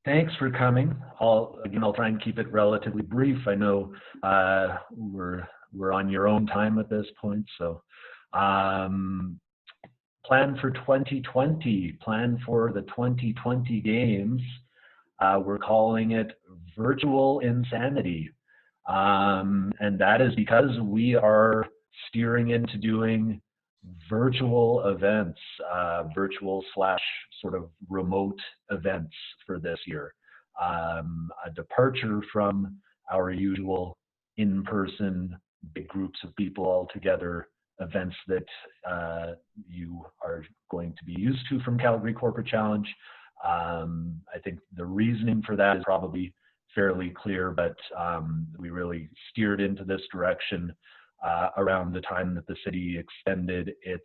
Thanks for coming. I'll try and keep it relatively brief. I know we're on your own time at this point, so um, plan for 2020, plan for the 2020 games. We're calling it virtual insanity, and that is because we are steering into doing virtual events, virtual slash sort of remote events for this year. A departure from our usual in-person big groups of people all together events that you are going to be used to from Calgary Corporate Challenge. I think the reasoning for that is probably fairly clear, but we really steered into this direction around the time that the city extended its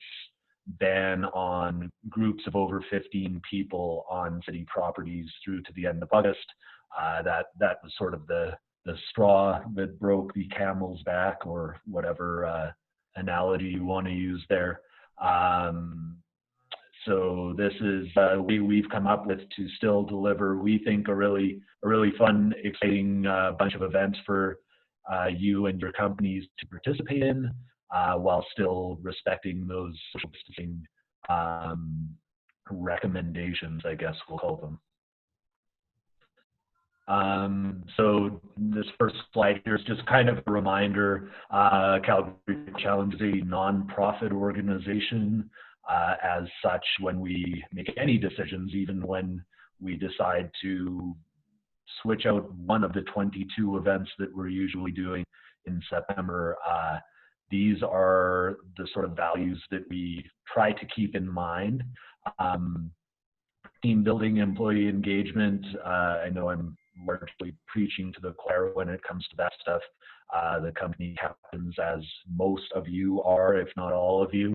ban on groups of over 15 people on city properties through to the end of August. That was sort of the straw that broke the camel's back, or whatever analogy you want to use there. So this is we've come up with to still deliver, we think, a really fun, exciting bunch of events for you and your companies to participate in, while still respecting those social distancing recommendations, I guess we'll call them. So this first slide here is just kind of a reminder. Calgary Challenge is a nonprofit organization. As such, when we make any decisions, even when we decide to switch out one of the 22 events that we're usually doing in September, these are the sort of values that we try to keep in mind. Team building, employee engagement. I know I'm largely preaching to the choir when it comes to that stuff. The company captains, as most of you are, if not all of you,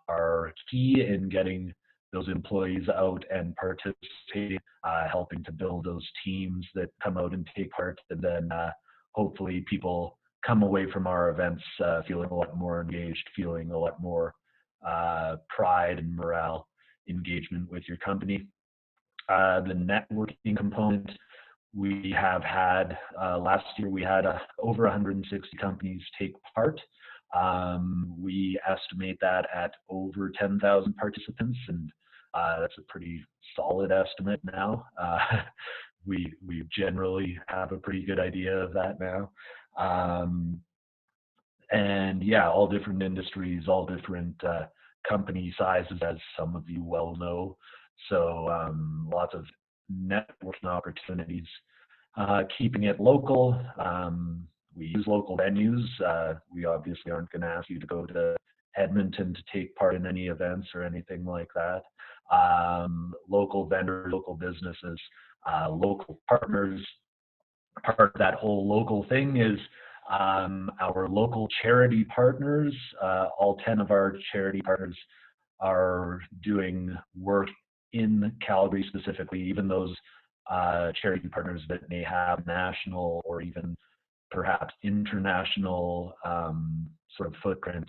are key in getting those employees out and participating, helping to build those teams that come out and take part, and then hopefully people come away from our events feeling a lot more engaged, feeling a lot more pride and morale engagement with your company. The networking component, we have had, last year we had over 160 companies take part. We estimate that at over 10,000 participants, and that's a pretty solid estimate now. We generally have a pretty good idea of that now. And yeah, all different industries, all different company sizes, as some of you well know. So lots of networking opportunities. Keeping it local. We use local venues. We obviously aren't going to ask you to go to Edmonton to take part in any events or anything like that. Local vendors, local businesses, local partners. Part of that whole local thing is our local charity partners. All 10 of our charity partners are doing work in Calgary specifically, even those charity partners that may have national or even perhaps international sort of footprint.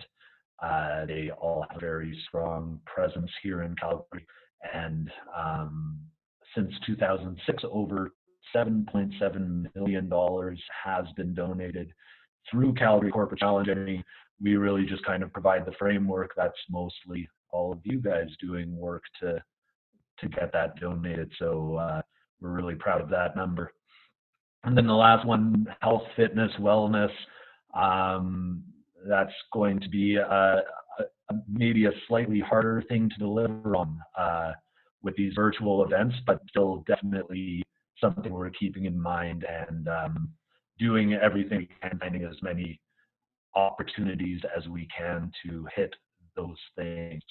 They all have a very strong presence here in Calgary, and since 2006, over $7.7 million has been donated through Calgary Corporate Challenge. I mean, we really just kind of provide the framework. That's mostly all of you guys doing work to get that donated. So we're really proud of that number. And then the last one, health, fitness, wellness. That's going to be maybe a slightly harder thing to deliver on with these virtual events, but still definitely something we're keeping in mind, and doing everything we can, finding as many opportunities as we can to hit those things.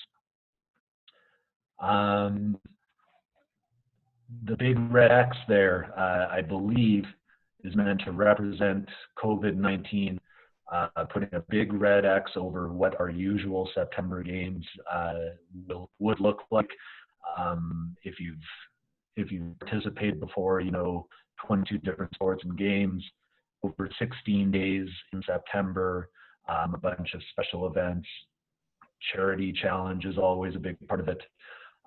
The big red X there, I believe, is meant to represent COVID-19, putting a big red X over what our usual September games would look like. If you've participated before, you know, 22 different sports and games over 16 days in September, a bunch of special events. Charity challenge is always a big part of it.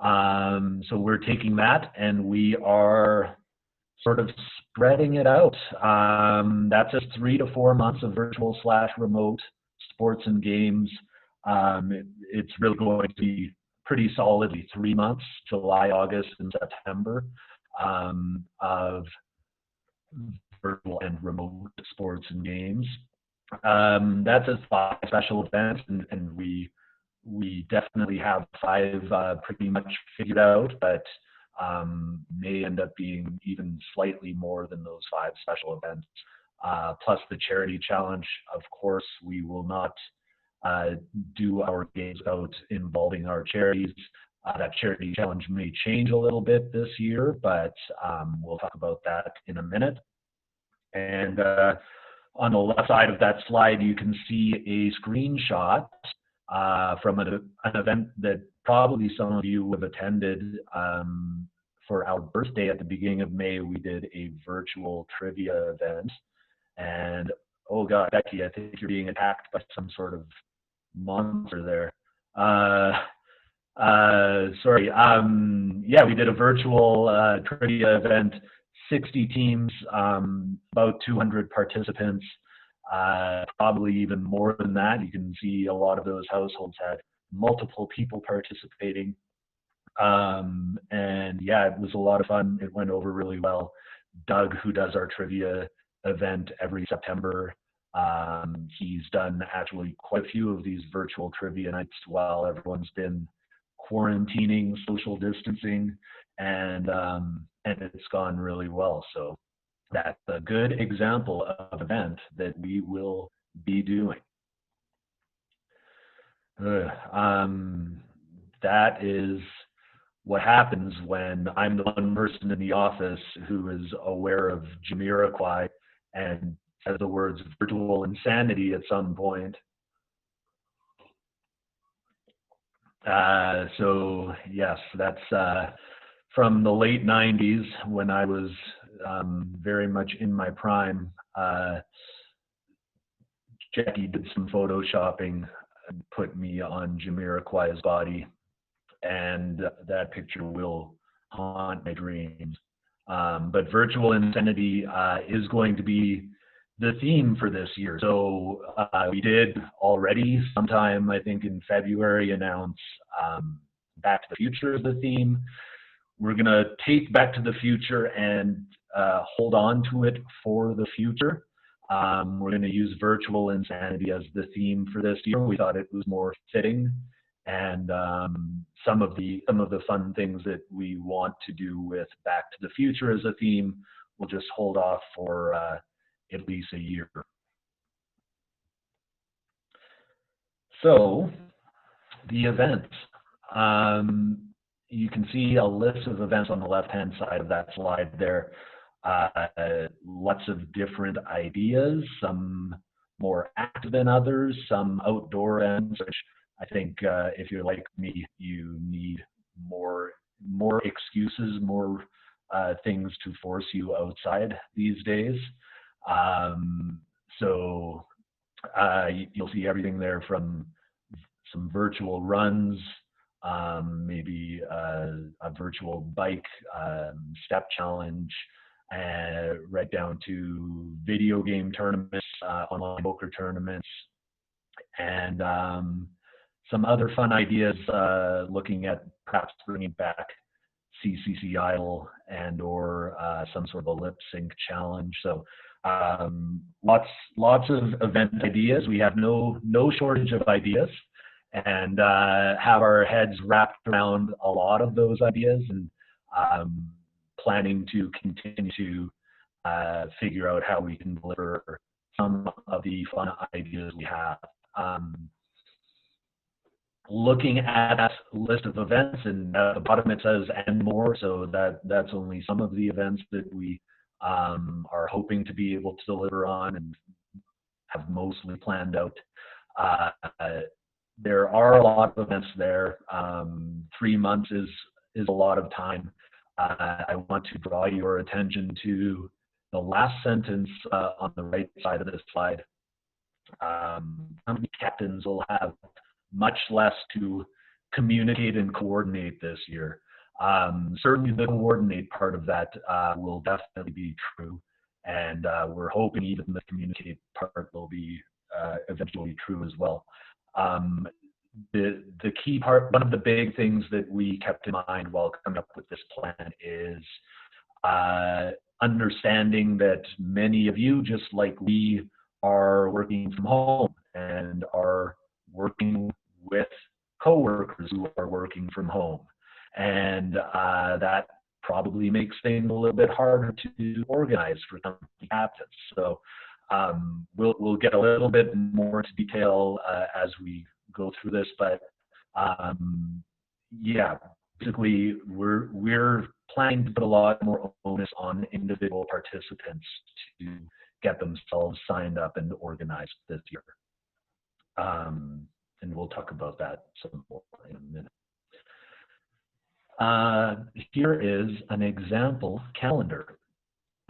So we're taking that and we are sort of spreading it out. That's just 3 to 4 months of virtual / remote sports and games. It's really going to be pretty solidly 3 months, July, August, and September, of virtual and remote sports and games. That's a 5 special events, and we definitely have 5 pretty much figured out, but may end up being even slightly more than those 5 special events. Plus the charity challenge. Of course, we will not do our games out involving our charities. That charity challenge may change a little bit this year, but we'll talk about that in a minute. And on the left side of that slide, you can see a screenshot from an event that probably some of you have attended. For our birthday at the beginning of May, we did a virtual trivia event. And oh God, Becky, I think you're being attacked by some sort of monster there. Sorry. Yeah, we did a virtual trivia event, 60 teams, about 200 participants, probably even more than that. You can see a lot of those households had multiple people participating. And yeah, it was a lot of fun. It went over really well. Doug, who does our trivia event every September, he's done actually quite a few of these virtual trivia nights while everyone's been quarantining, social distancing, and it's gone really well. So that's a good example of an event that we will be doing. That is what happens when I'm the one person in the office who is aware of Jamiroquai and says the words virtual insanity at some point. So yes, that's from the late 90s when I was very much in my prime. Jackie did some photoshopping and put me on Jamiroquai's body, and that picture will haunt my dreams. But virtual insanity is going to be the theme for this year. So we did already sometime, I think in February, announce Back to the Future as the theme. We're going to take Back to the Future and hold on to it for the future. We're going to use virtual insanity as the theme for this year. We thought it was more fitting, and some of the fun things that we want to do with Back to the Future as a theme, we'll just hold off for at least a year. So the events. You can see a list of events on the left-hand side of that slide there. Lots of different ideas, some more active than others, some outdoor events, which I think if you're like me, you need more excuses, more things to force you outside these days. So you'll see everything there from some virtual runs, maybe a virtual bike step challenge, right down to video game tournaments, online poker tournaments, and some other fun ideas looking at perhaps bringing back CCC Idol and or some sort of a lip sync challenge. So lots of event ideas. We have no shortage of ideas, and have our heads wrapped around a lot of those ideas, and planning to continue to figure out how we can deliver some of the fun ideas we have. Looking at that list of events, and at the bottom it says "and more," so that's only some of the events that we are hoping to be able to deliver on and have mostly planned out. There are a lot of events there. 3 months is a lot of time. I want to draw your attention to the last sentence on the right side of this slide. Company captains will have much less to communicate and coordinate this year. Certainly the coordinate part of that will definitely be true. And we're hoping even the communicate part will be eventually true as well. The key part, one of the big things that we kept in mind while coming up with this plan is understanding that many of you, just like we, are working from home and are working with coworkers who are working from home. And that probably makes things a little bit harder to organize for company captains. So we'll get a little bit more into detail as we go through this, but yeah, basically we're planning to put a lot more onus on individual participants to get themselves signed up and organized this year. And we'll talk about that some more in a minute. Here is an example calendar.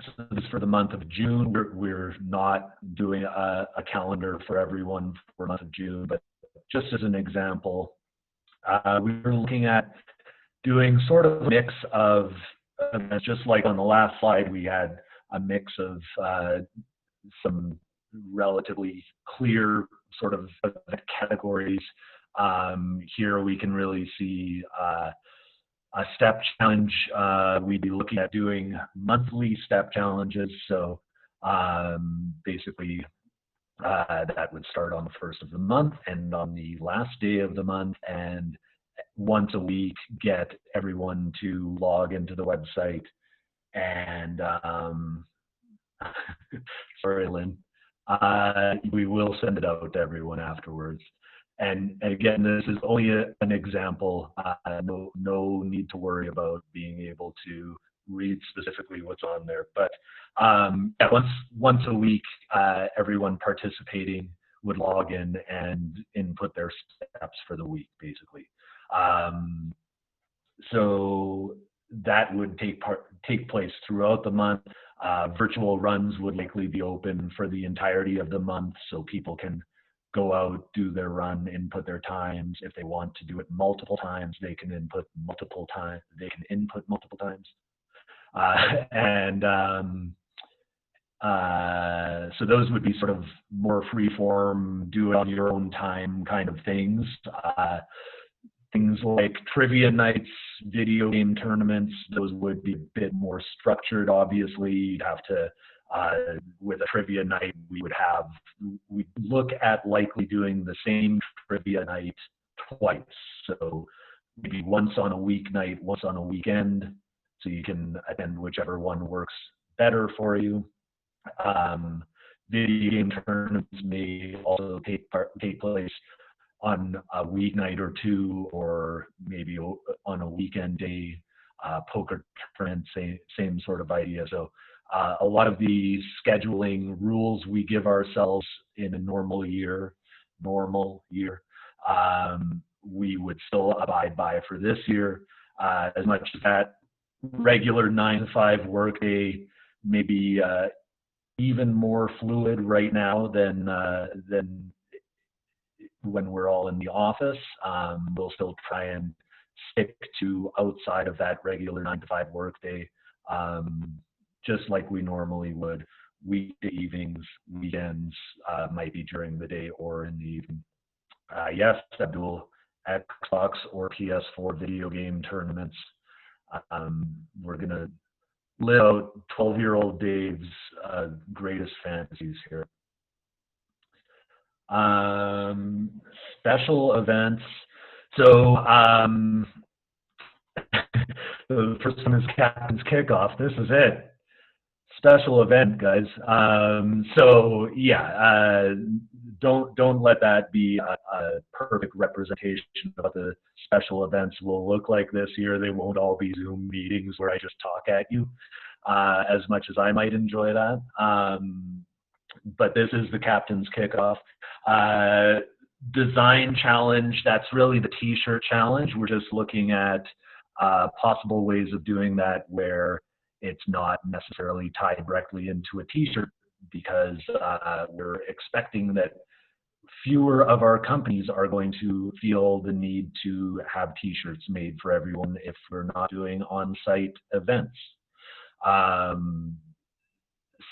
So this is for the month of June. We're not doing a calendar for everyone for the month of June, but just as an example, we were looking at doing sort of a mix of events, just like on the last slide, we had a mix of some relatively clear sort of categories. Here we can really see a step challenge. We'd be looking at doing monthly step challenges. So basically that would start on the first of the month and on the last day of the month, and once a week get everyone to log into the website and sorry, Lynn, we will send it out to everyone afterwards. And again, this is only an example. No need to worry about being able to read specifically what's on there. But yeah, once a week, everyone participating would log in and input their steps for the week, basically. So that would take place throughout the month. Virtual runs would likely be open for the entirety of the month, so people can go out, do their run, input their times. If they want to do it multiple times, they can input multiple times. So those would be sort of more free-form, do it on your own time kind of things. Things like trivia nights, video game tournaments, those would be a bit more structured, obviously. You'd have to, with a trivia night, we'd look at likely doing the same trivia night twice. So maybe once on a weeknight, once on a weekend, so you can attend whichever one works better for you. Video game tournaments may also take place on a weeknight or two, or maybe on a weekend day. Poker tournament, same sort of idea. So a lot of the scheduling rules we give ourselves in a normal year, we would still abide by for this year. As much as that regular 9-to-5 workday may be even more fluid right now than when we're all in the office. We'll still try and stick to outside of that regular 9-to-5 workday, just like we normally would. Weekday evenings, weekends might be during the day or in the evening. Yes, Abdul, Xbox or PS4 video game tournaments. We're going to live out 12-year-old Dave's greatest fantasies here. Special events. So the first one is Captain's Kickoff. This is it. Special event, guys. So yeah, don't let that be a perfect representation of what the special events will look like this year. They won't all be Zoom meetings where I just talk at you, as much as I might enjoy that. But this is the Captain's Kickoff. Design challenge, that's really the t-shirt challenge. We're just looking at possible ways of doing that where it's not necessarily tied directly into a t-shirt, because we're expecting that fewer of our companies are going to feel the need to have t-shirts made for everyone if we're not doing on-site events.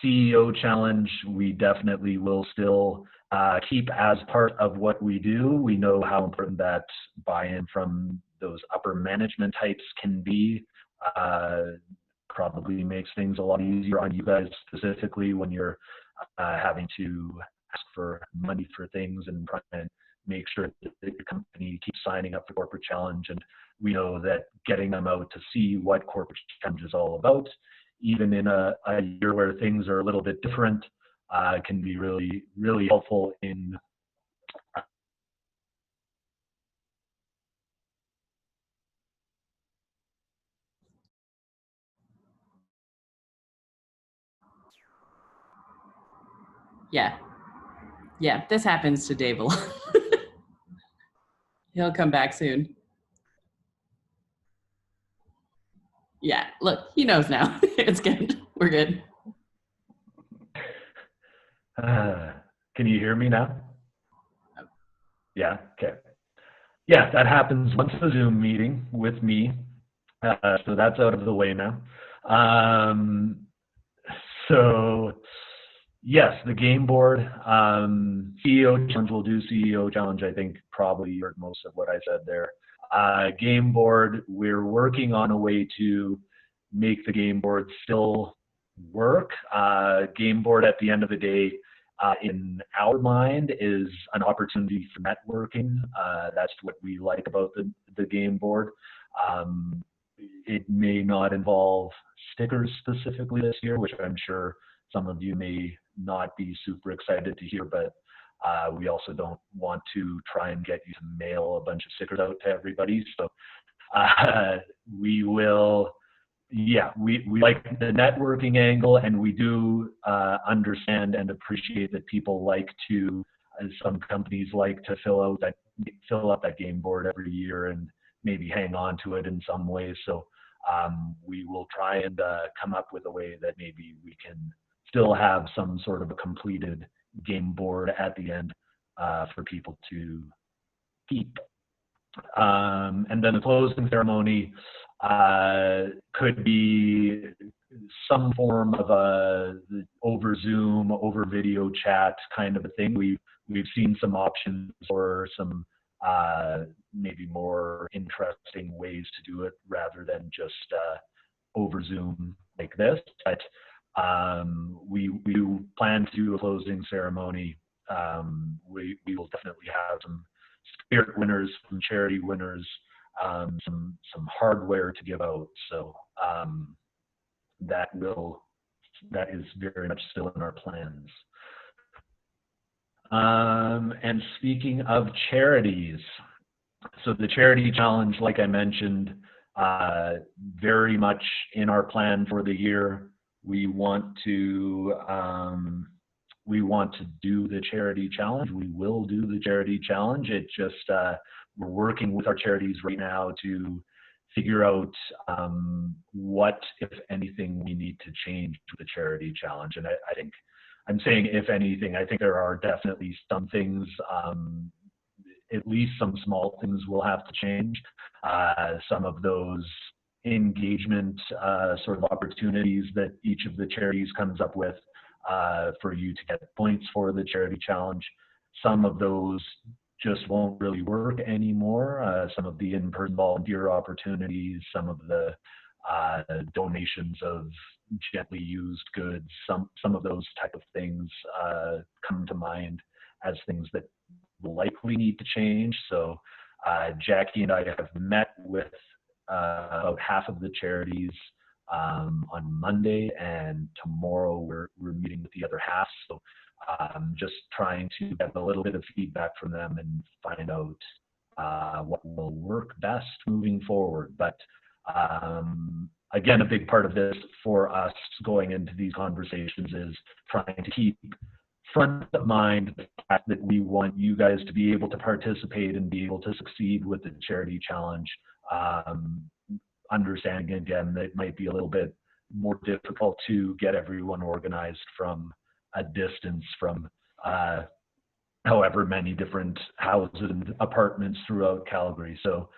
CEO challenge, we definitely will still keep as part of what we do. We know how important that buy-in from those upper management types can be. Probably makes things a lot easier on you guys specifically when you're having to ask for money for things and try and make sure that your company keeps signing up for corporate challenge. And we know that getting them out to see what corporate challenge is all about, even in a year where things are a little bit different, can be really, really helpful in Yeah, this happens to Dave a lot. He'll come back soon. Yeah, look, he knows now. It's good. We're good. Can you hear me now? Yeah, okay. Yeah, that happens once a Zoom meeting with me. So that's out of the way now. So yes, the game board, CEO challenge, will do CEO challenge. I think probably you heard most of what I said there. Game board, we're working on a way to make the game board still work. Game board at the end of the day, in our mind, is an opportunity for networking. That's what we like about the game board. It may not involve stickers specifically this year, which I'm sure some of you may not be super excited to hear, but we also don't want to try and get you to mail a bunch of stickers out to everybody. So we will, yeah, we like the networking angle, and we do understand and appreciate that people like to, some companies like to fill out that game board every year and maybe hang on to it in some ways. So we will try and come up with a way that maybe we can still have some sort of a completed game board at the end for people to keep. And then the closing ceremony could be some form of a over Zoom, over video chat kind of a thing. We've seen some options for some maybe more interesting ways to do it rather than just over Zoom like this. But we plan to do a closing ceremony. We will definitely have some spirit winners, some charity winners, some hardware to give out. So that is very much still in our plans. And speaking of charities, so the charity challenge, like I mentioned, very much in our plan for the year. We want to do the charity challenge. We will do the charity challenge. It just we're working with our charities right now to figure out what, if anything, we need to change to the charity challenge. And I think I'm saying, if anything, I think there are definitely some things, at least some small things will have to change. Some of those engagement sort of opportunities that each of the charities comes up with for you to get points for the charity challenge, some of those just won't really work anymore. Some of the in-person volunteer opportunities, some of the donations of gently used goods, some of those type of things come to mind as things that will likely need to change. So Jackie and I have met with about half of the charities on Monday, and tomorrow we're meeting with the other half. So just trying to get a little bit of feedback from them and find out what will work best moving forward. But again, a big part of this for us going into these conversations is trying to keep front of mind the fact that we want you guys to be able to participate and be able to succeed with the charity challenge. Understanding again that it might be a little bit more difficult to get everyone organized from a distance from however many different houses and apartments throughout Calgary. So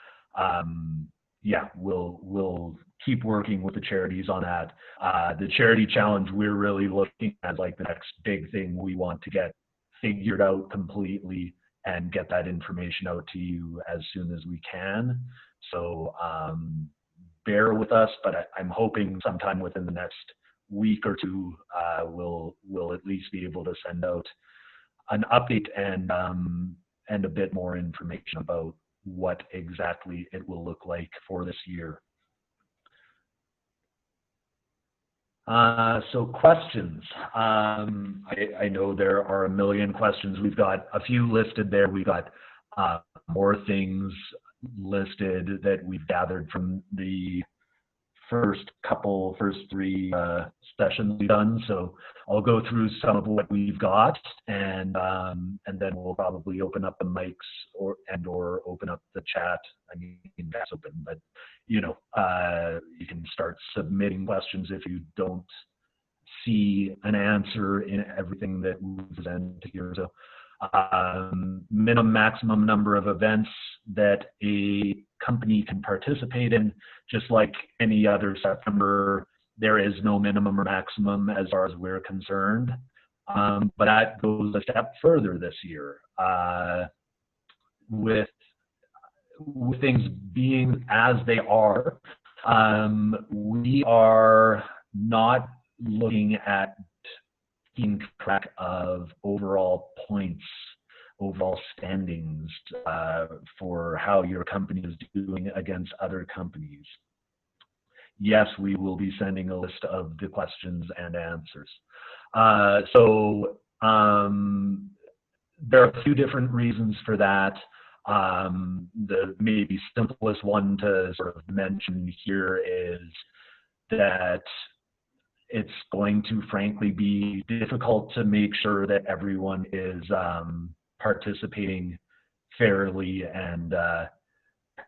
yeah, we'll keep working with the charities on that. The charity challenge, we're really looking at like the next big thing we want to get figured out completely and get that information out to you as soon as we can. So bear with us, but I'm hoping sometime within the next week or two, we'll at least be able to send out an update and a bit more information about what exactly it will look like for this year. So questions. I know there are a million questions. We've got a few listed there. We've got more things listed that we've gathered from the first three sessions we've done. So I'll go through some of what we've got, and then we'll probably open up the mics or open up the chat. I mean, that's open, but you know, you can start submitting questions if you don't see an answer in everything that we present here. So minimum maximum number of events that a company can participate in, just like any other September, there is no minimum or maximum as far as we're concerned. But that goes a step further this year. With things being as they are, we are not looking at keeping track of overall points, overall standings for how your company is doing against other companies. Yes, we will be sending a list of the questions and answers. So there are a few different reasons for that. The maybe simplest one to sort of mention here is that it's going to frankly be difficult to make sure that everyone is participating fairly and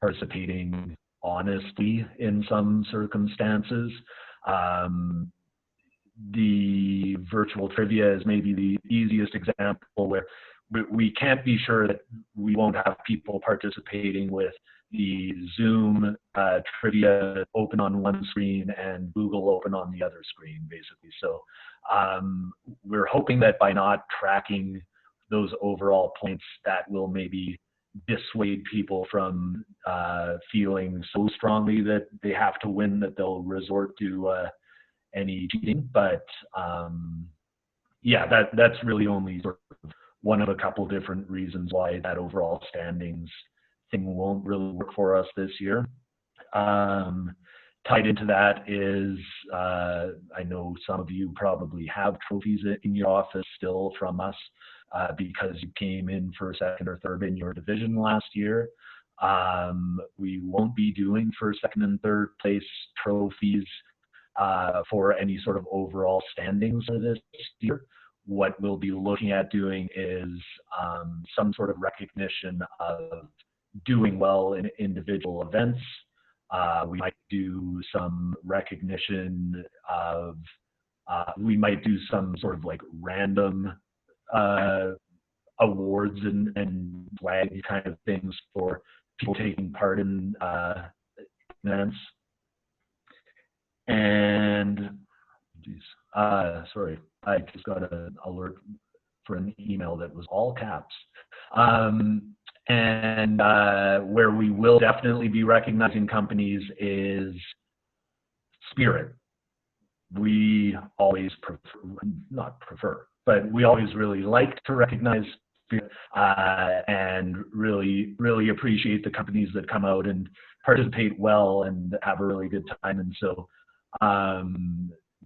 participating honestly in some circumstances. The virtual trivia is maybe the easiest example where we can't be sure that we won't have people participating with the Zoom trivia open on one screen and Google open on the other screen, basically. So we're hoping that by not tracking those overall points, that will maybe dissuade people from feeling so strongly that they have to win that they'll resort to any cheating. But yeah, that's really only sort of one of a couple different reasons why that overall standings thing won't really work for us this year. Tied into that is, I know some of you probably have trophies in your office still from us because you came in for second or third in your division last year. We won't be doing first, second, and third place trophies for any sort of overall standings for this year. What we'll be looking at doing is some sort of recognition of doing well in individual events. We might do some recognition of, we might do some sort of like random awards and flag kind of things for people taking part in events. And sorry, I just got an alert for an email that was all caps. And where we will definitely be recognizing companies is Spirit. We always but we always really like to recognize Spirit and really appreciate the companies that come out and participate well and have a really good time. And so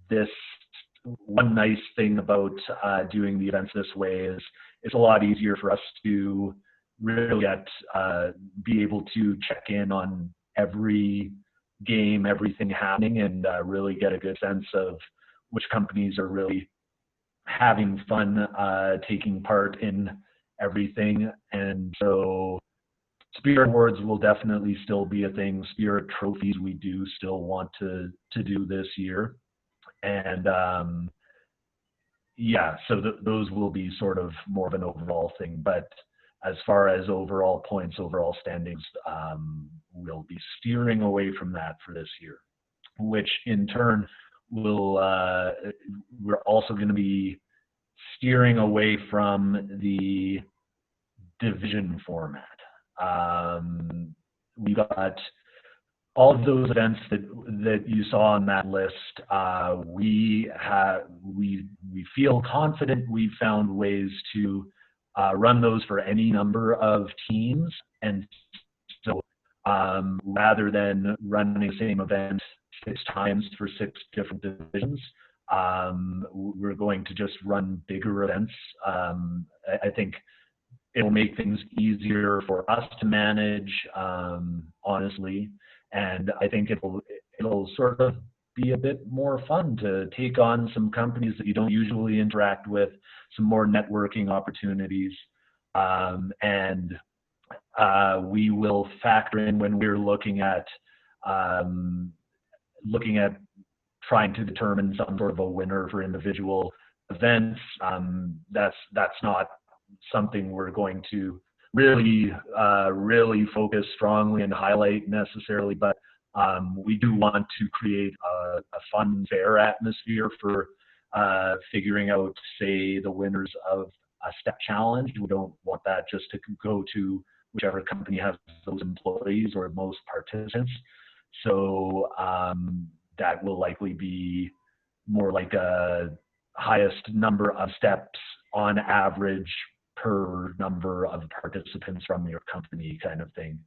this one nice thing about doing the events this way is it's a lot easier for us to really be able to check in on every game, everything happening, and really get a good sense of which companies are really having fun taking part in everything. And so Spirit Awards will definitely still be a thing. Spirit trophies we do still want to do this year. And yeah, so those will be sort of more of an overall thing. But as far as overall points, overall standings, we'll be steering away from that for this year, which in turn will we're also going to be steering away from the division format. We got all of those events that you saw on that list. We feel confident we've found ways to run those for any number of teams, and so rather than running the same event 6 times for 6 different divisions, we're going to just run bigger events. I think it'll make things easier for us to manage, honestly, and I think it'll sort of be a bit more fun to take on some companies that you don't usually interact with, some more networking opportunities, and we will factor in when we're looking at trying to determine some sort of a winner for individual events. That's not something we're going to really focus strongly and highlight necessarily, but we do want to create a fun, fair atmosphere for figuring out, say, the winners of a step challenge. We don't want that just to go to whichever company has those employees or most participants. So that will likely be more like a highest number of steps on average per number of participants from your company kind of thing.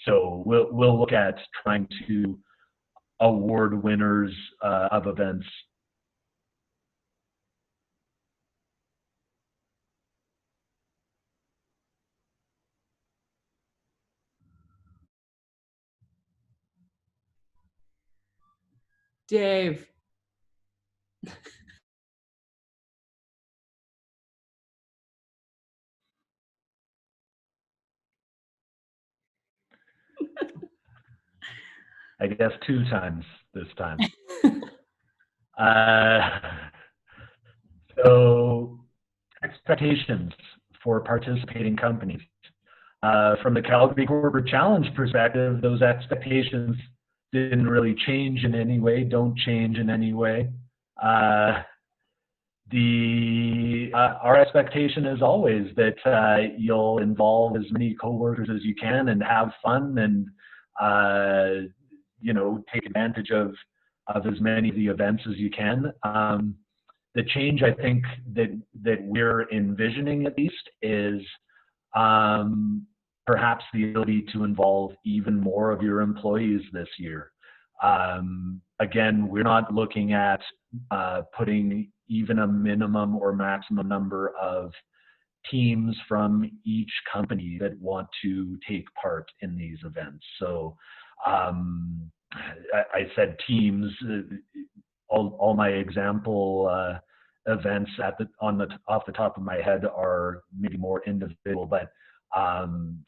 So we'll look at trying to award winners of events. Dave. I guess 2 times this time. So expectations for participating companies. From the Calgary Corporate Challenge perspective, those expectations didn't really change in any way, don't change in any way. Our expectation is always that you'll involve as many coworkers as you can and have fun and take advantage of as many of the events as you can. The change I think that we're envisioning at least is perhaps the ability to involve even more of your employees this year. Again, we're not looking at putting even a minimum or maximum number of teams from each company that want to take part in these events. So I said teams. All my example events off the top of my head are maybe more individual, but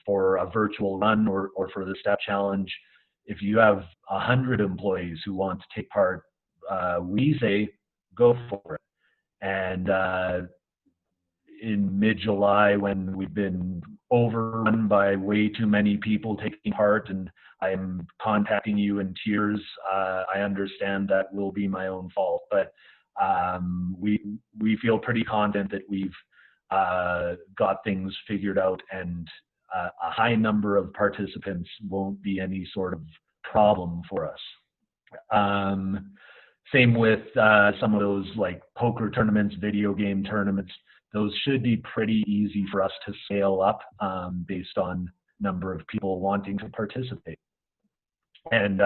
for a virtual run or for the step challenge, if you have 100 employees who want to take part, we say go for it. And in mid-July, when we've been overrun by way too many people taking part and I'm contacting you in tears, I understand that will be my own fault, but we feel pretty confident that we've got things figured out, and a high number of participants won't be any sort of problem for us. Same with some of those like poker tournaments, video game tournaments. Those should be pretty easy for us to scale up based on number of people wanting to participate. And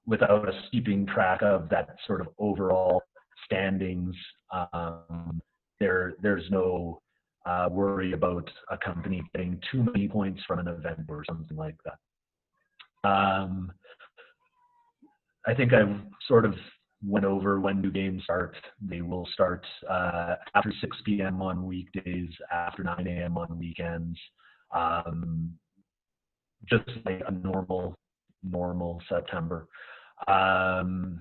without us keeping track of that sort of overall standings, there's no worry about a company getting too many points from an event or something like that. I think I've sort of went over when new games start. They will start after 6 p.m. on weekdays, after 9 a.m. on weekends, just like a normal September. The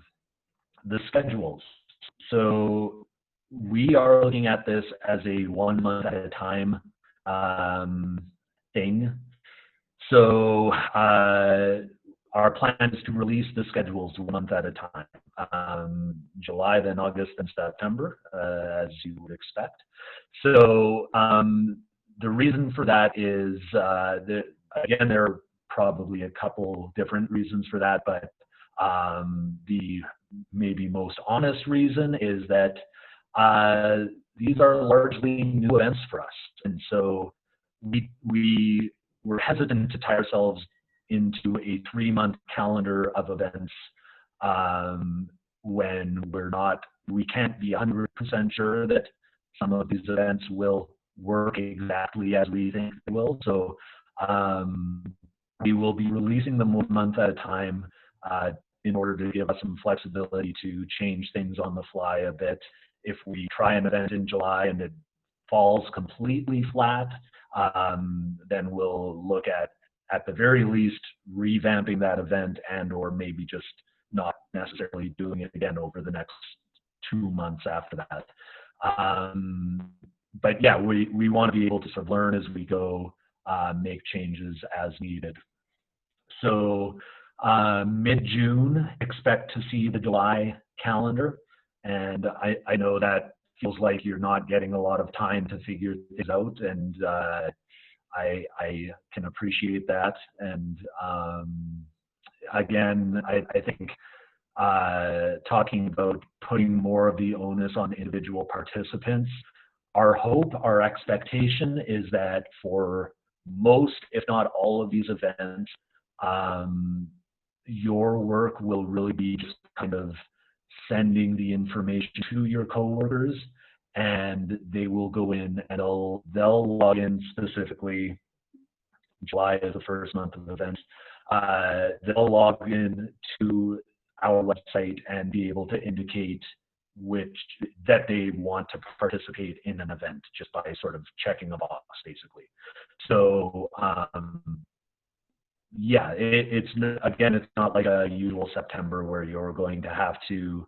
schedules. So we are looking at this as a 1 month at a time thing. So our plan is to release the schedules 1 month at a time. July, then August, then September, as you would expect. So the reason for that is, again, there are probably a couple different reasons for that, but the maybe most honest reason is that these are largely new events for us. And so we were hesitant to tie ourselves into a 3-month calendar of events when we can't be 100% sure that some of these events will work exactly as we think they will. So we will be releasing them 1 month at a time in order to give us some flexibility to change things on the fly a bit. If we try an event in July and it falls completely flat, then we'll look at the very least, revamping that event and or maybe just not necessarily doing it again over the next 2 months after that. But yeah, we want to be able to sort of learn as we go, make changes as needed. So mid-June, expect to see the July calendar. And I know that feels like you're not getting a lot of time to figure things out, and I can appreciate that. And again, I think talking about putting more of the onus on individual participants, our hope, our expectation is that for most, if not all of these events, your work will really be just kind of sending the information to your coworkers, and they will go in and they'll log in specifically. July is the first month of events. They'll log in to our website and be able to indicate that they want to participate in an event just by sort of checking a box, basically. So yeah, it's not like a usual September where you're going to have to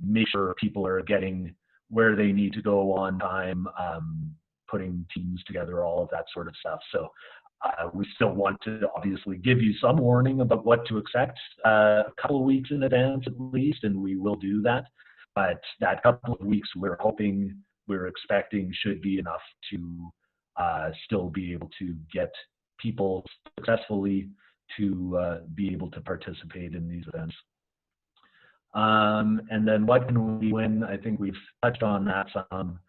make sure people are getting where they need to go on time, putting teams together, all of that sort of stuff. So we still want to obviously give you some warning about what to expect a couple of weeks in advance at least, and we will do that. But that couple of weeks we're expecting should be enough to still be able to get people successfully to be able to participate in these events. And then what can we win? I think we've touched on that some.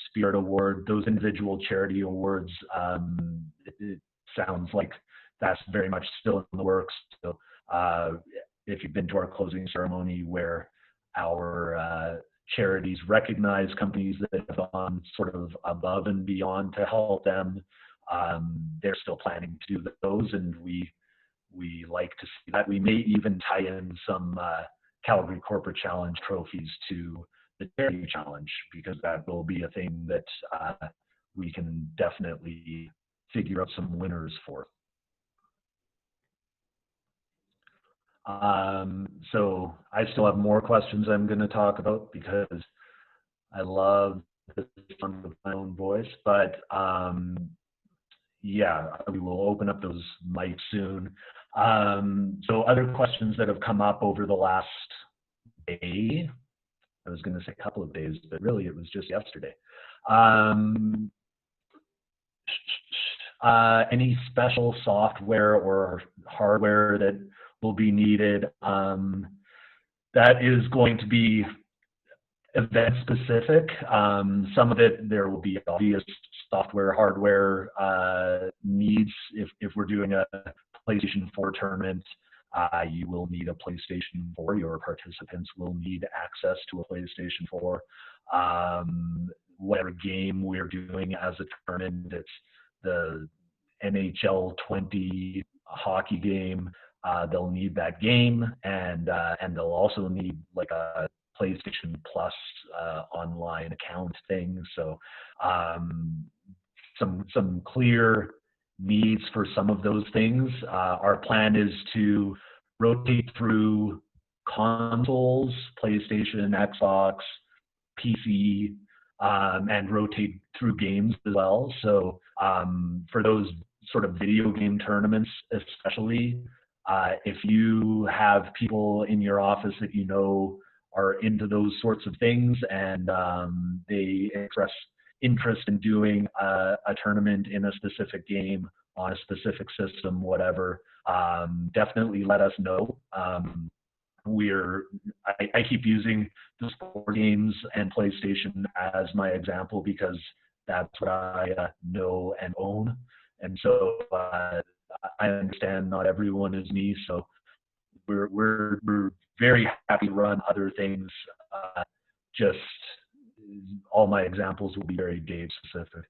Spirit Award, those individual charity awards, it sounds like that's very much still in the works. So if you've been to our closing ceremony where our charities recognize companies that have gone sort of above and beyond to help them, they're still planning to do those, and we like to see that. We may even tie in some Calgary Corporate Challenge trophies to the charity challenge, because that will be a thing that we can definitely figure out some winners for. So I still have more questions I'm going to talk about because I love this sound of my own voice, but yeah, we will open up those mics soon. So other questions that have come up over the last day, I was going to say a couple of days, but really it was just yesterday. Any special software or hardware that will be needed? That is going to be event specific. Some of it, there will be obvious software, hardware needs. If we're doing a PlayStation 4 tournament, you will need a PlayStation 4. Your participants will need access to a PlayStation 4. Whatever game we're doing as a tournament, it's the NHL 20 hockey game, they'll need that game, and they'll also need like a PlayStation Plus online account thing. So some clear needs for some of those things. Our plan is to rotate through consoles, PlayStation, Xbox, PC, and rotate through games as well. So for those sort of video game tournaments, especially, if you have people in your office that you know are into those sorts of things, and they express interest in doing a tournament in a specific game on a specific system, whatever, definitely let us know. I keep using the sport games and PlayStation as my example because that's what I know and own. And so I understand not everyone is me, so we're very happy to run other things. Just all my examples will be very game specific.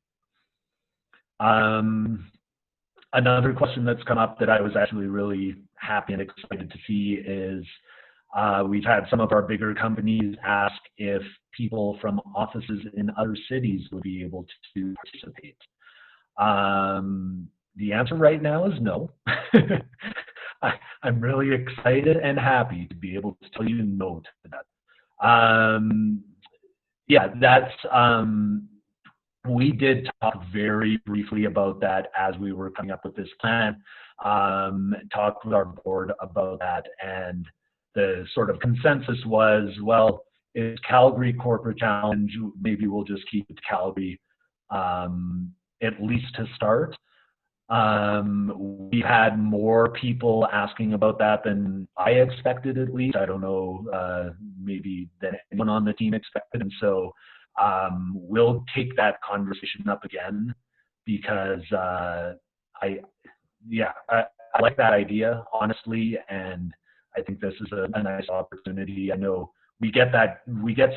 Another question that's come up that I was actually really happy and excited to see is we've had some of our bigger companies ask if people from offices in other cities would be able to participate. The answer right now is no. I'm really excited and happy to be able to tell you no to that. Yeah, that's we did talk very briefly about that as we were coming up with this plan. Talked with our board about that, and the sort of consensus was, well, it's Calgary Corporate Challenge. Maybe we'll just keep it to Calgary, at least to start. We had more people asking about that than I expected, at least. I don't know, maybe than anyone on the team expected. And so we'll take that conversation up again because I like that idea, honestly, and I think this is a nice opportunity. I know we get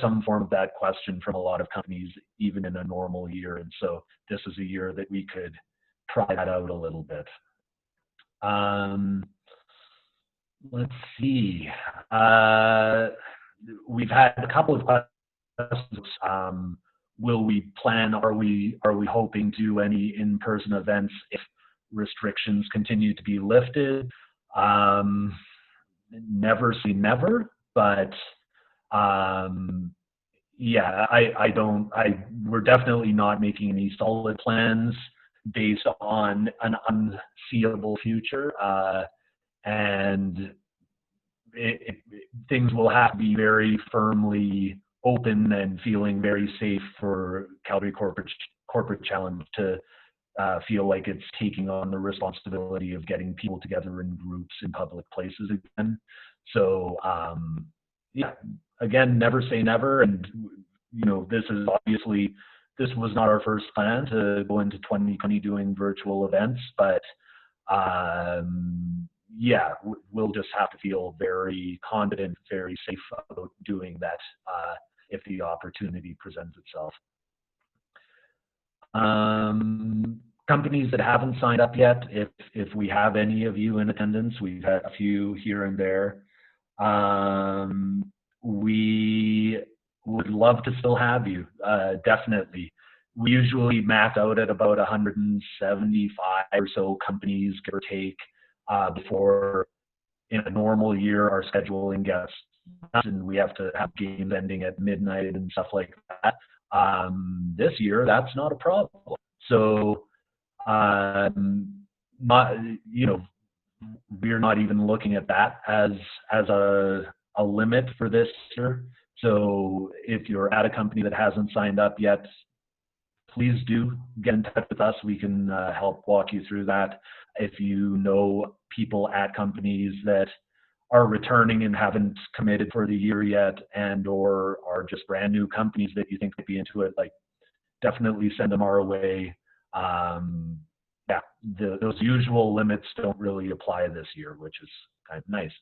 some form of that question from a lot of companies, even in a normal year, and so this is a year that we could try that out a little bit. Let's see. We've had a couple of questions. Will we plan? Are we hoping to do any in-person events if restrictions continue to be lifted? Never say never, but yeah, we're definitely not making any solid plans based on an unseeable future, and things will have to be very firmly open and feeling very safe for Calgary Corporate Challenge to feel like it's taking on the responsibility of getting people together in groups in public places again. So yeah, again, never say never. And this was not our first plan to go into 2020 doing virtual events, but yeah, we'll just have to feel very confident, very safe about doing that if the opportunity presents itself. Companies that haven't signed up yet, if we have any of you in attendance, we've had a few here and there. We would love to still have you, definitely. We usually max out at about 175 or so companies, give or take, before in a normal year our scheduling gets nuts and we have to have games ending at midnight and stuff like that. This year, that's not a problem. So, we're not even looking at that as a limit for this year. So if you're at a company that hasn't signed up yet, please do get in touch with us. We can help walk you through that. If you know people at companies that are returning and haven't committed for the year yet, and or are just brand new companies that you think could be into it, like definitely send them our way. Yeah, those usual limits don't really apply this year, which is kind of nice.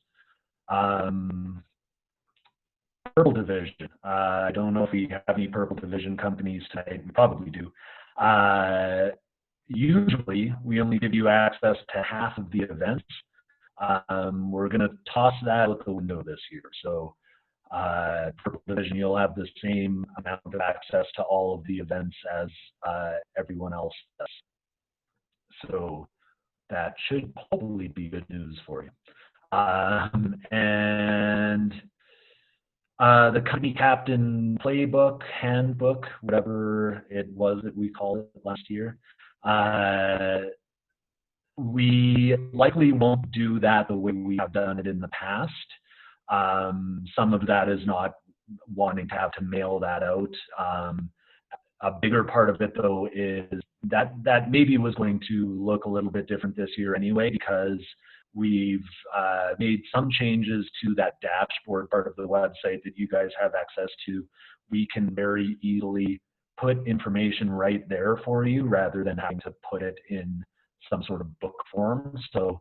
Purple Division. I don't know if we have any Purple Division companies tonight. We probably do. Usually, we only give you access to half of the events. We're going to toss that out the window this year. So Purple Division, you'll have the same amount of access to all of the events as everyone else does. So that should probably be good news for you. And The company captain playbook, handbook, whatever it was that we called it last year. We likely won't do that the way we have done it in the past. Some of that is not wanting to have to mail that out. A bigger part of it, though, is that maybe was going to look a little bit different this year anyway, because we've made some changes to that dashboard part of the website that you guys have access to. We can very easily put information right there for you rather than having to put it in some sort of book form. So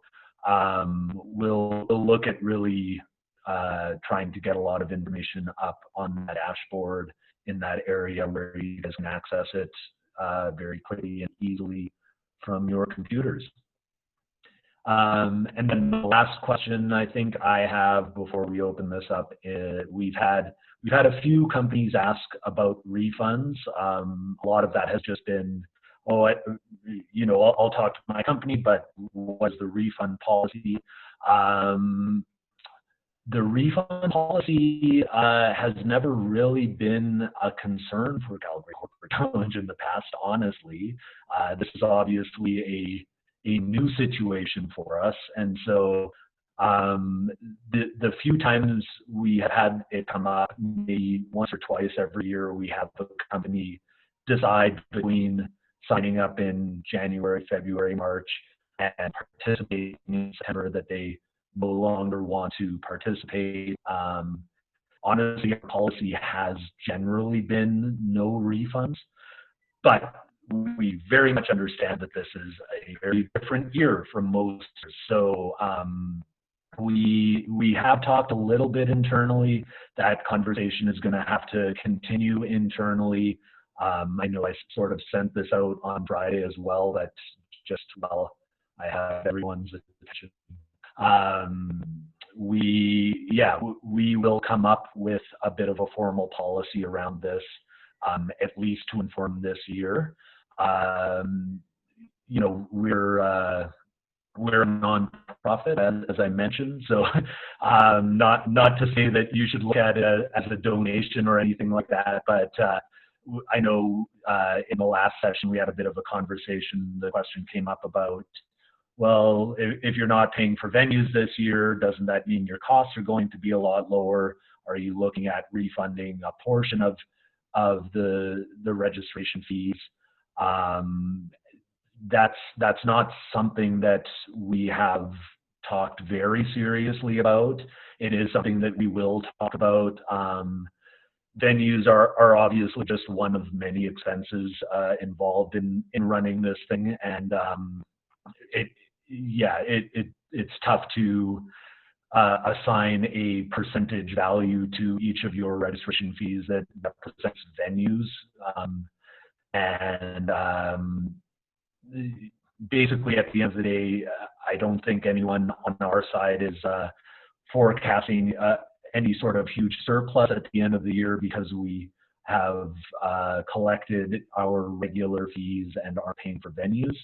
we'll look at really trying to get a lot of information up on that dashboard in that area where you guys can access it very quickly and easily from your computers. And then the last question I think I have before we open this up is we've had a few companies ask about refunds. A lot of that has just been, I'll talk to my company, but what's the refund policy? The refund policy has never really been a concern for Calgary Corporate Challenge in the past, honestly. This is obviously a new situation for us. And so the few times we have had it come up, maybe once or twice every year, we have the company decide between signing up in January, February, March, and participating in September that they no longer want to participate. Honestly, our policy has generally been no refunds, but we very much understand that this is a very different year from most. So we have talked a little bit internally. That conversation is going to have to continue internally. I know I sort of sent this out on Friday as well. That's just, well, I have everyone's attention. We will come up with a bit of a formal policy around this, at least to inform this year. We're a non-profit, as I mentioned, so not to say that you should look at it as a donation or anything like that, but I know in the last session we had a bit of a conversation. The question came up about, well, if you're not paying for venues this year, doesn't that mean your costs are going to be a lot lower? Are you looking at refunding a portion of the registration fees? That's not something that we have talked very seriously about. It is something that we will talk about. Venues are obviously just one of many expenses involved in running this thing, and it's tough to assign a percentage value to each of your registration fees that represents venues. Basically, at the end of the day, I don't think anyone on our side is forecasting any sort of huge surplus at the end of the year, because we have collected our regular fees and are paying for venues.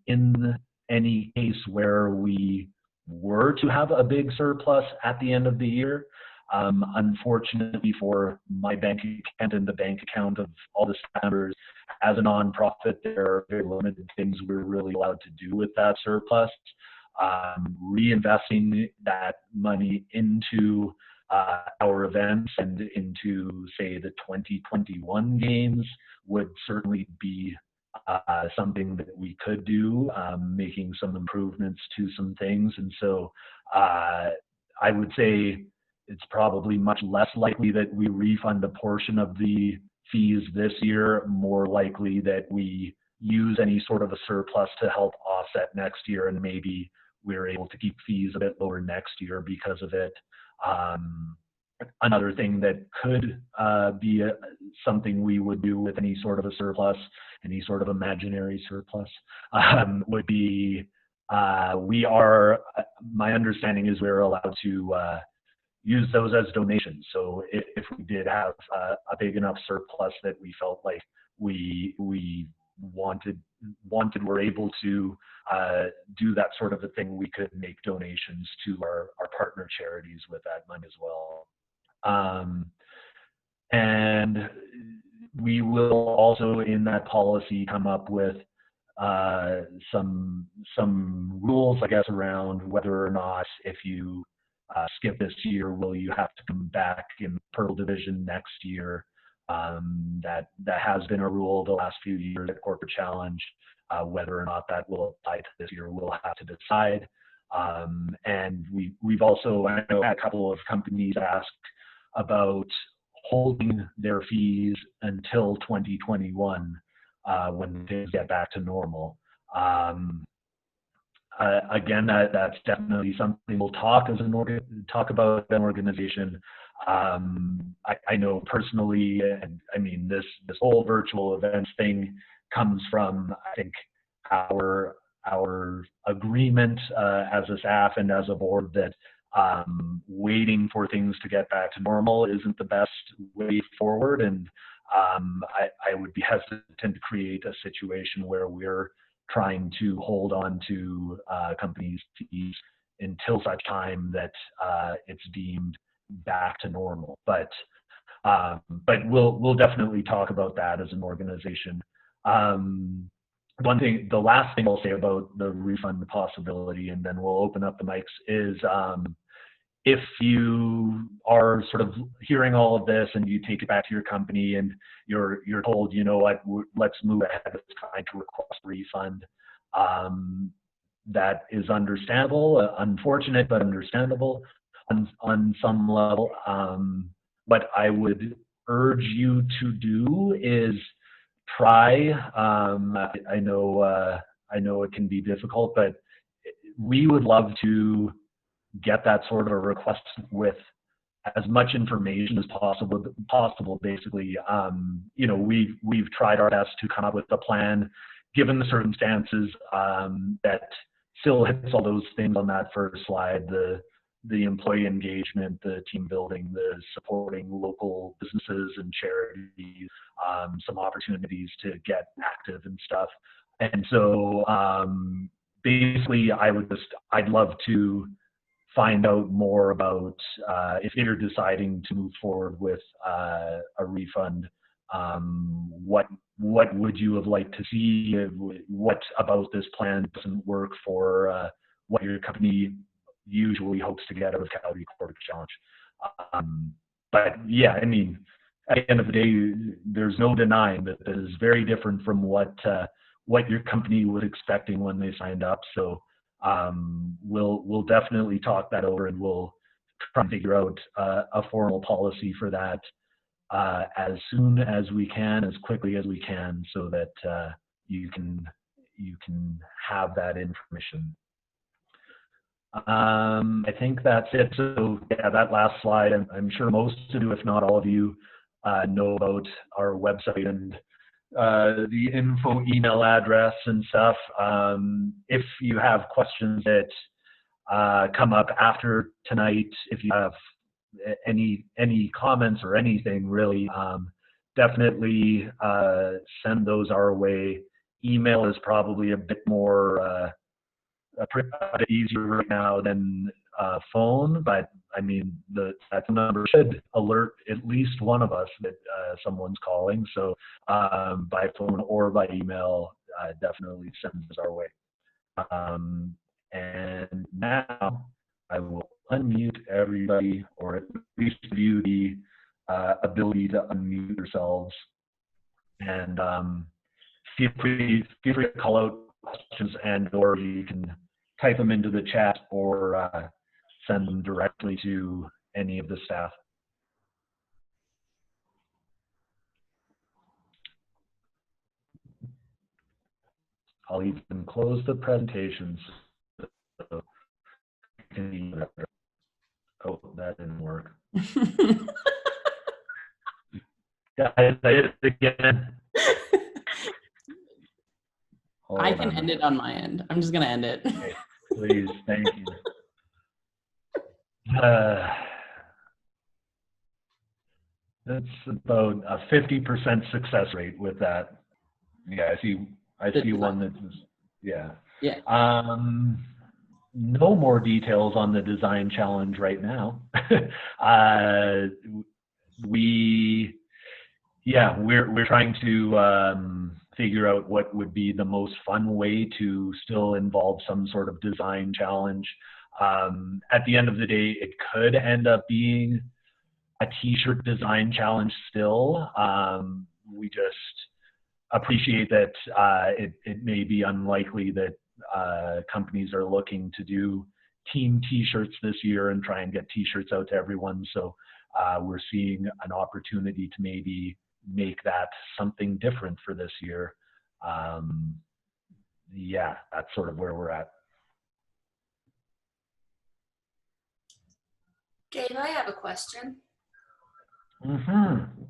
In any case where we were to have a big surplus at the end of the year, unfortunately for my bank account and the bank account of all the staff members, as a nonprofit, there are very limited things we're really allowed to do with that surplus. Reinvesting that money into our events and into, say, the 2021 games would certainly be something that we could do, making some improvements to some things. And so I would say it's probably much less likely that we refund a portion of the fees this year, more likely that we use any sort of a surplus to help offset next year, and maybe we're able to keep fees a bit lower next year because of it. Another thing that could be something we would do with any sort of a surplus, any sort of imaginary surplus, would be my understanding is we're allowed to use those as donations. So if we did have a big enough surplus that we felt like we were able to do that sort of a thing, we could make donations to our partner charities with that money as well. Um, and we will also in that policy come up with some rules, I guess, around whether or not if you skip this year, will you have to come back in Purple Division next year? That has been a rule the last few years at Corporate Challenge. Whether or not that will apply to this year, we'll have to decide. And we've also, I know, had a couple of companies ask about holding their fees until 2021 when things get back to normal. Again, that's definitely something we'll talk about as an organization. I know personally, and I mean this whole virtual events thing comes from, I think, our agreement as a staff and as a board that waiting for things to get back to normal isn't the best way forward. And I would be hesitant to create a situation where we're trying to hold on to companies' fees until such time that it's deemed back to normal. But we'll definitely talk about that as an organization. The last thing I'll say about the refund possibility, and then we'll open up the mics, is if you are sort of hearing all of this and you take it back to your company and you're told, you know what, let's move ahead with trying to request a refund, that is understandable, unfortunate, but understandable on some level. What I would urge you to do is try. I know it can be difficult, but we would love to get that sort of a request with as much information as possible. Basically, we've tried our best to come up with a plan, given the circumstances, that still hits all those things on that first slide: the employee engagement, the team building, the supporting local businesses and charities, some opportunities to get active and stuff. And so basically, I'd love to find out more about if you're deciding to move forward with a refund. What would you have liked to see? What about this plan doesn't work for what your company usually hopes to get out of Calgary Corporate Challenge? But yeah, I mean, at the end of the day, there's no denying that this is very different from what your company was expecting when they signed up. So we'll definitely talk that over, and we'll try and figure out a formal policy for that as soon as we can, as quickly as we can, so that you can have that information. I think that's it. So yeah, that last slide, I'm sure most of you, if not all of you, know about our website and the info email address and stuff. If you have questions that come up after tonight, if you have any comments or anything really, definitely send those our way. Email is probably a bit more easier right now than phone, but I mean that number should alert at least one of us that someone's calling. So by phone or by email, definitely send us our way. And now I will unmute everybody, or at least give you the ability to unmute yourselves, and feel free to call out questions, and or you can type them into the chat or send them directly to any of the staff. I'll even close the presentations. So oh, that didn't work. Guys, I did it again. I can end it on my end. I'm just going to end it. Okay, please, thank you. That's about a 50% success rate with that. Yeah, I see one that was, yeah. Yeah. no more details on the design challenge right now. uh, we, yeah, we're trying to figure out what would be the most fun way to still involve some sort of design challenge. At the end of the day, it could end up being a t-shirt design challenge still. We just appreciate that it may be unlikely that companies are looking to do team t-shirts this year and try and get t-shirts out to everyone. So we're seeing an opportunity to maybe make that something different for this year. Yeah, that's sort of where we're at. Dave, I have a question. Mm-hmm.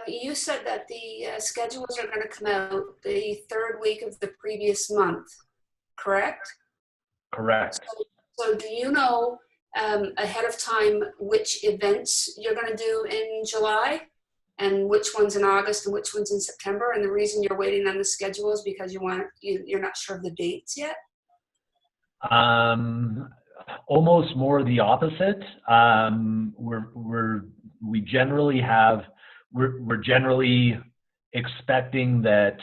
You said that the schedules are going to come out the third week of the previous month, correct? Correct. So do you know ahead of time which events you're going to do in July and which ones in August and which ones in September? And the reason you're waiting on the schedule is because you're not sure of the dates yet? Almost more the opposite. We generally have, we're generally expecting that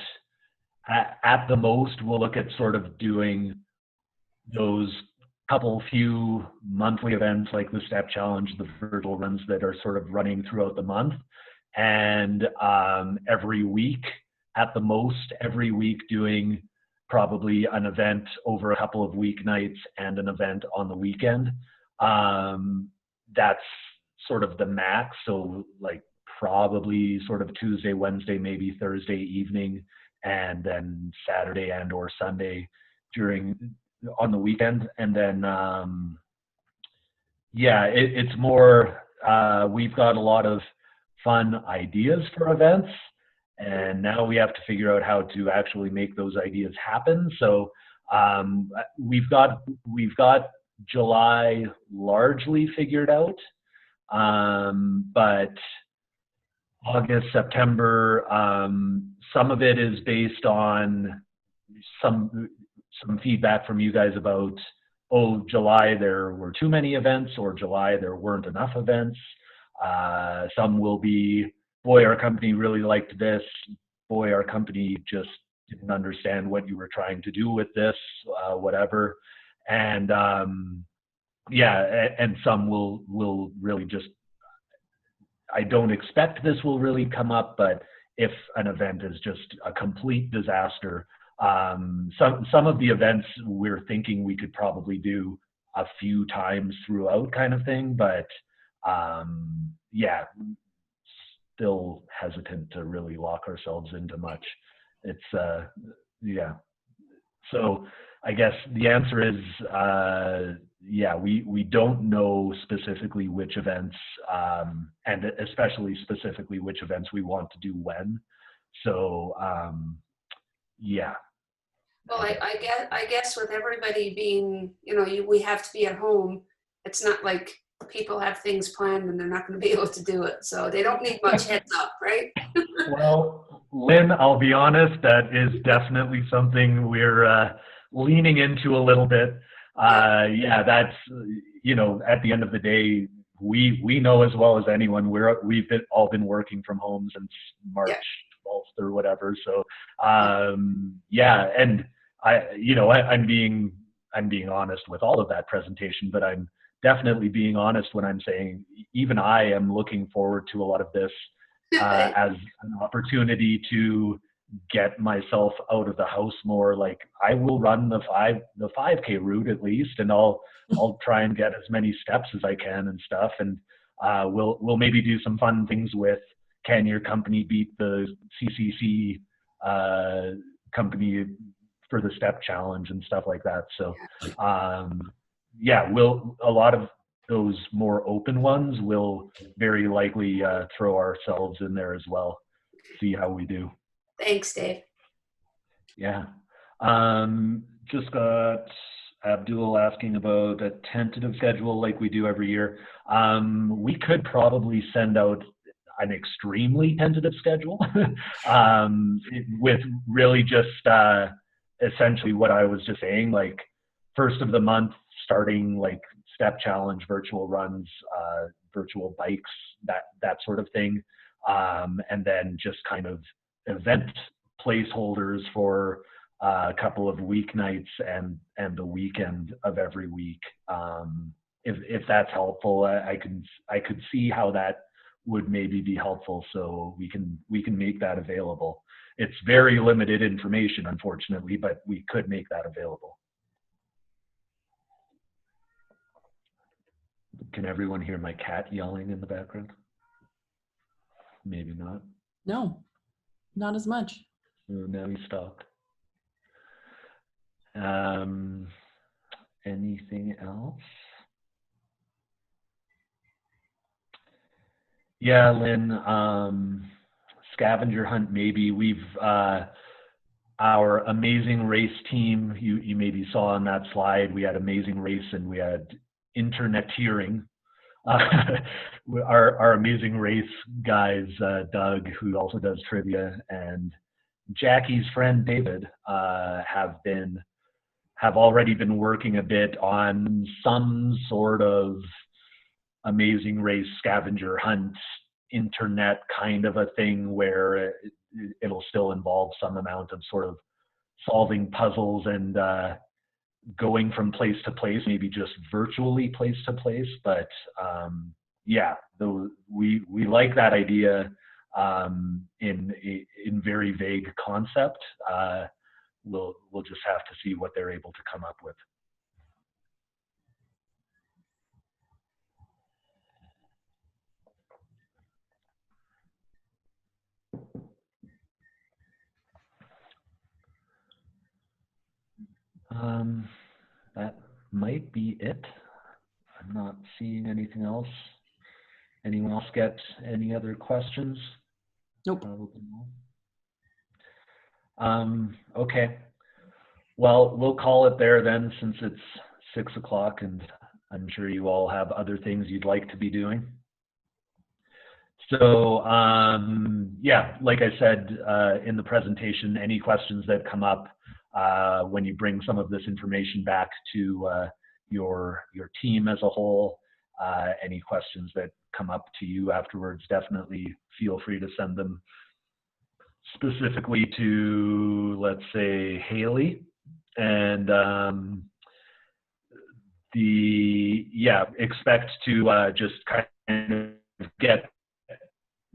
at the most we'll look at sort of doing those few monthly events like the Step Challenge, the virtual runs that are sort of running throughout the month, and every week, at the most every week, doing probably an event over a couple of weeknights and an event on the weekend. That's sort of the max. So like probably sort of Tuesday, Wednesday, maybe Thursday evening, and then Saturday and or Sunday on the weekend. And then, yeah, it's more, we've got a lot of fun ideas for events, and now we have to figure out how to actually make those ideas happen. So we've got July largely figured out, but August, September, some of it is based on some feedback from you guys about, oh, July there were too many events, or July there weren't enough events. Some will be, boy, our company really liked this. Boy, our company just didn't understand what you were trying to do with this, whatever. And yeah, and some will really just, I don't expect this will really come up, but if an event is just a complete disaster, some of the events we're thinking we could probably do a few times throughout kind of thing, but yeah, still hesitant to really lock ourselves into much. It's yeah. So I guess the answer is yeah, we don't know specifically which events, and especially specifically which events we want to do when. So yeah. Well, I guess with everybody being, we have to be at home. It's not like people have things planned and they're not going to be able to do it. So they don't need much heads up, right? Well, Lynn, I'll be honest, that is definitely something we're leaning into a little bit. Yeah, that's, at the end of the day, we know as well as anyone, we've all been working from home since March 12th or whatever. So yeah, and I'm being honest with all of that presentation, but I'm definitely being honest when I'm saying even I am looking forward to a lot of this as an opportunity to get myself out of the house more. Like I will run the 5K route at least, and I'll try and get as many steps as I can and stuff. And we'll maybe do some fun things with, can your company beat the CCC company for the step challenge and stuff like that. So yeah, a lot of those more open ones will very likely throw ourselves in there as well. See how we do. Thanks, Dave. Yeah. Just got Abdul asking about a tentative schedule like we do every year. We could probably send out an extremely tentative schedule with really just essentially what I was just saying, like first of the month, starting like step challenge, virtual runs, virtual bikes, that sort of thing. And then just kind of event placeholders for a couple of weeknights and the weekend of every week. If that's helpful, I could see how that would maybe be helpful, so we can make that available. It's very limited information, unfortunately, but we could make that available. Can everyone hear my cat yelling in the background? Maybe not. No, not as much. Now he stopped. Anything else? Yeah, Lynn, scavenger hunt maybe. We've, our amazing race team, you maybe saw on that slide, we had amazing race and we had interneteering. Our amazing race guys, Doug, who also does trivia, and Jackie's friend David have already been working a bit on some sort of amazing race scavenger hunt internet kind of a thing where it'll still involve some amount of sort of solving puzzles and going from place to place, maybe just virtually place to place. But yeah, we like that idea in very vague concept. We'll just have to see what they're able to come up with. That might be it. I'm not seeing anything else. Anyone else get any other questions? Nope. Probably not. Okay. Well, we'll call it there then, since it's 6 o'clock and I'm sure you all have other things you'd like to be doing. So yeah, like I said in the presentation, any questions that come up when you bring some of this information back to your team as a whole, any questions that come up to you afterwards, definitely feel free to send them specifically to, let's say, Haley. And expect to just kind of get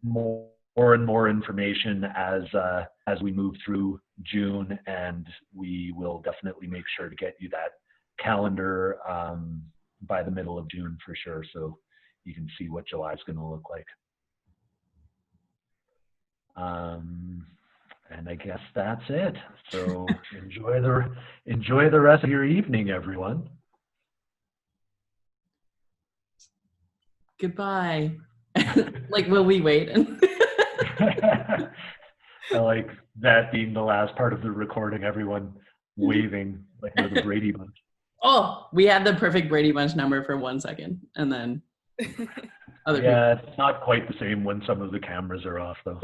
more and more information as we move through June, and we will definitely make sure to get you that calendar by the middle of June for sure, so you can see what July is going to look like. And I guess that's it. So enjoy the rest of your evening, everyone. Goodbye. Like, will we wait? I like that being the last part of the recording, everyone waving like we're the Brady Bunch. Oh, we had the perfect Brady Bunch number for 1 second, and then other yeah, people. It's not quite the same when some of the cameras are off, though.